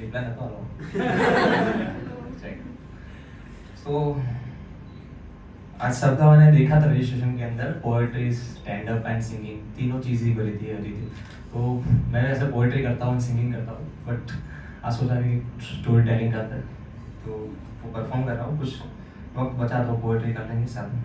Reply करता हूँ। सो आज सबका मैंने देखा था रजिस्ट्रेशन के अंदर poetry, stand up and singing, तीनों चीज़ ही भरी थी। तो मैं वैसे पोएट्री करता हूँ, सिंगिंग करता हूँ, बट आज सोचा कि स्टोरी टेलिंग करते हैं, तो वो परफॉर्म कर रहा हूँ। कुछ वक्त बचा तो पोएट्री कर लेंगे साथ में।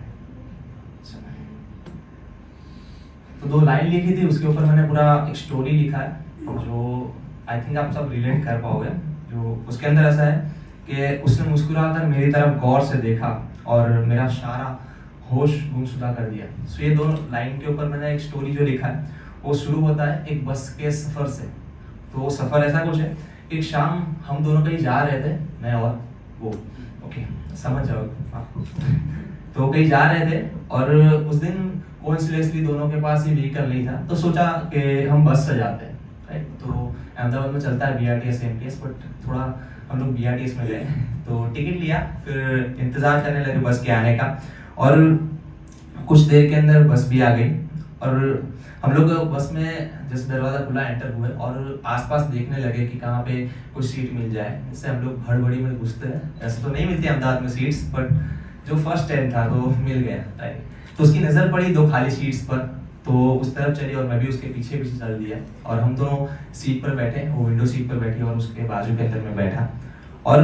तो 2 लाइन लिखी थी, उसके ऊपर मैंने पूरा एक स्टोरी लिखा है जो आई थिंक आप सब रिलेट कर पाओगे। जो उसके अंदर ऐसा है कि उसने मुस्कुराकर मेरी तरफ गौर से देखा और मेरा सारा होश गुमशुदा कर दिया। सो ये 2 लाइन के ऊपर मैंने एक स्टोरी जो लिखा है वो शुरू होता है एक बस के सफ़र से। तो वो सफ़र ऐसा कुछ है, एक शाम हम दोनों कहीं जा रहे थे, मैं और वो, ओके समझ जाओ आप। तो कहीं जा रहे थे और उस दिन कोइंसिडेंटली दोनों के पास ये व्हीकल नहीं था, तो सोचा कि हम बस से जाते हैं, राइट। तो अहमदाबाद में चलता है BRTS MTS, बट थोड़ा हम लोग BRTS में गए, तो टिकट लिया, फिर इंतज़ार करने लगे बस के आने का। और कुछ देर के अंदर बस भी आ गई और हम लोग बस में जैसे दरवाज़ा खुला एंटर हुए और आसपास देखने लगे कि कहाँ पे कुछ सीट मिल जाए। इससे हम लोग हड़बड़ी में घुसते हैं। ऐसे तो नहीं मिलती अहमदाबाद में सीट्स, बट जो फर्स्ट टाइम था तो मिल गया, राइट। तो उसकी नज़र पड़ी 2 खाली सीट्स पर, तो उस तरफ चली और मैं भी उसके पीछे पीछे चल दिया और हम दोनों सीट पर बैठे, वो विंडो सीट पर बैठी और उसके बाजू के अंदर मैं बैठा और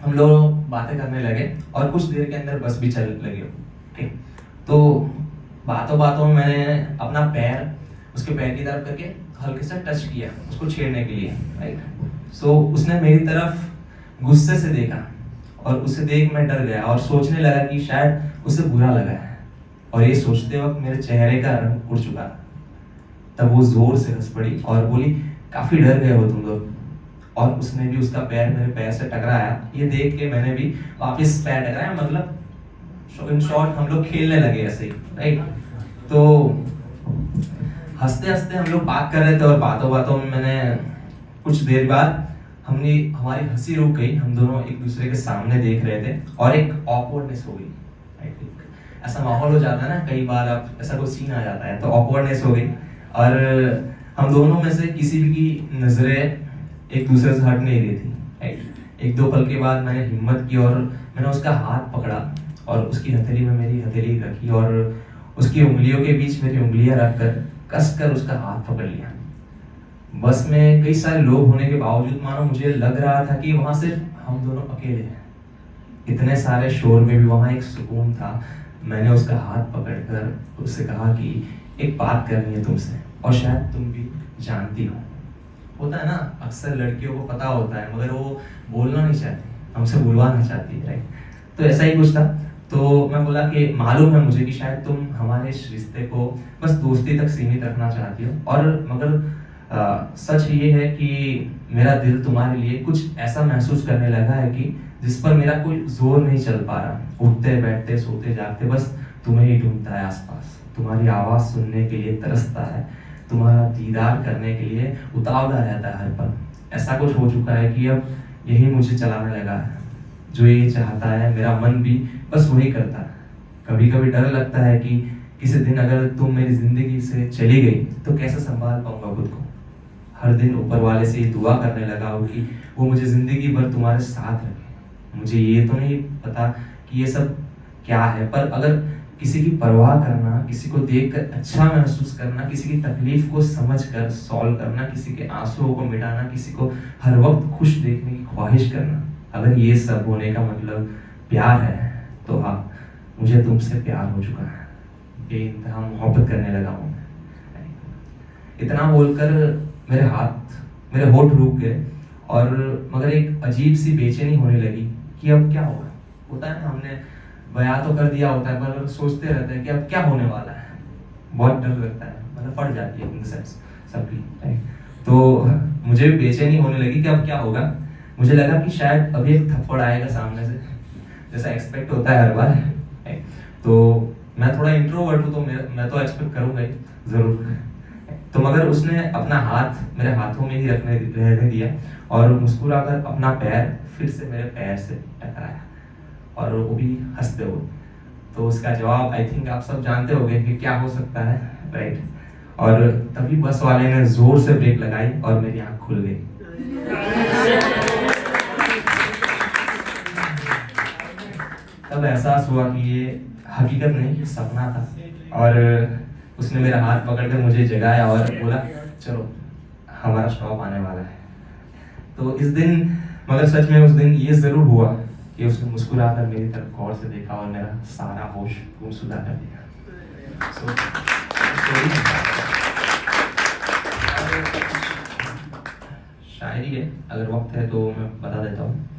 हम लोग बातें करने लगे और कुछ देर के अंदर बस भी चल लगी। ओके, तो बातों बातों में मैंने अपना पैर उसके पैर की तरफ करके हल्के से टच किया उसको छेड़ने के लिए, राइट। सो उसने मेरी तरफ गुस्से से देखा और उसे देख मैं डर गया और सोचने लगा कि शायद उसे बुरा लगा है। और ये सोचते वक्त मेरे चेहरे का रंग उड़ चुका। तब वो जोर से हंस पड़ी और बोली, काफी डर गए हो तुम लोग। और उसने भी उसका पैर मेरे पैर से टकराया। ये देख के मैंने भी वापस पैर टकराया, मतलब इन शॉर्ट हम लोग खेलने लगे ऐसे ही, राइट। तो हंसते हंसते हम लोग बात कर रहे थे और बातों बातों में मैंने कुछ देर बाद हमारी हंसी रुक गई। हम दोनों एक दूसरे के सामने देख रहे थे और एक ऑकवर्डनेस हो गई। ऐसा माहौल हो जाता है ना, कई बार आप ऐसा कोई सीन आ जाता है तो ऑकवर्डनेस हो गई और हम दोनों में से किसी भी की नजरें एक दूसरे से हट नहीं रही थी, राइट। 1-2 पल के बाद मैंने हिम्मत की और मैंने उसका हाथ पकड़ा और उसकी हथेली में मेरी हथेली रखी और उसकी उंगलियों के बीच मेरी उंगलियां रखकर कसकर उसका हाथ पकड़ लिया। बस में कई सारे लोग होने के बावजूद मानो मुझे लग रहा था कि वहां सिर्फ हम दोनों अकेले हैं। इतने सारे शोर में भी वहां एक सुकून था। मैंने उसका हाथ पकड़कर उससे कहा कि एक बात करनी है तुमसे और शायद तुम भी जानती हो। होता है ना, अक्सर लड़कियों को पता होता है मगर वो बोलना नहीं चाहती, हमसे बुलवाना चाहती है, राइट। तो ऐसा ही कुछ था। तो मैं बोला कि मालूम है मुझे कि शायद तुम हमारे इस रिश्ते को बस दोस्ती तक सीमित रखना चाहती हो, और मगर सच ये है कि मेरा दिल तुम्हारे लिए कुछ ऐसा महसूस करने लगा है कि जिस पर मेरा कोई जोर नहीं चल पा रहा। उठते बैठते सोते जागते बस तुम्हें ही ढूंढता है आसपास, तुम्हारी आवाज़ सुनने के लिए तरसता है, तुम्हारा दीदार करने के लिए उतावला रहता है हर पल। ऐसा कुछ हो चुका है कि अब यही मुझे चलाने लगा है। जो ये चाहता है मेरा मन भी बस वही करता है। कभी कभी डर लगता है कि किसी दिन अगर तुम मेरी जिंदगी से चली गई तो कैसे संभाल पाऊंगा खुद को। हर दिन ऊपर वाले से ये दुआ करने लगा हूँ कि वो मुझे जिंदगी भर तुम्हारे साथ रखे। मुझे ये तो नहीं पता कि ये सब क्या है, पर अगर किसी की परवाह करना, किसी को देखकर अच्छा महसूस करना, किसी की तकलीफ को समझकर सॉल्व करना, किसी के आंसुओं को मिटाना, किसी को हर वक्त खुश देखने की ख्वाहिश करना, अगर ये सब होने का मतलब प्यार है तो हाँ, मुझे तुमसे प्यार हो चुका है। बेइंतहा मोहब्बत करने लगा हूँ। इतना बोलकर मेरे होठ रुक गए और मगर एक अजीब सी बेचैनी होने लगी कि अब क्या होगा। होता है ना, हमने बयां तो कर दिया होता है पर सोचते रहते हैं कि अब क्या होने वाला है। बहुत डर लगता है, मतलब फट जाती है इन द सेंस सबकी, राइट। तो मुझे भी बेचैनी होने लगी कि अब क्या होगा। मुझे लगा कि शायद अभी एक थप्पड़ आएगा सामने से, जैसा एक्सपेक्ट होता है हर बार, राइट। तो मैं थोड़ा इंट्रोवर्ट हूँ तो मैं तो एक्सपेक्ट करूँगा ही ज़रूर। तो मगर उसने अपना हाथ मेरे हाथों में ही रहने दिया और मुस्कुराकर अपना पैर फिर से मेरे पैर से टकराया और वो भी हंसते हुए। तो उसका जवाब आई थिंक आप सब जानते होंगे कि क्या हो सकता है, राइट। और तभी बस वाले ने जोर से ब्रेक लगाई और मेरी आंख खुल गई। तब एहसास हुआ कि ये हकीकत नहीं, सपना था। और उसने मेरा हाथ पकड़कर मुझे जगाया और बोला चलो हमारा स्टॉप आने वाला है। तो इस दिन, मगर सच में उस दिन ये जरूर हुआ कि उसने मुस्कुराकर मेरी तरफ गौर से देखा और मेरा सारा होश गुमसुदा कर दिया। शायरी है, अगर वक्त है तो मैं बता देता हूँ।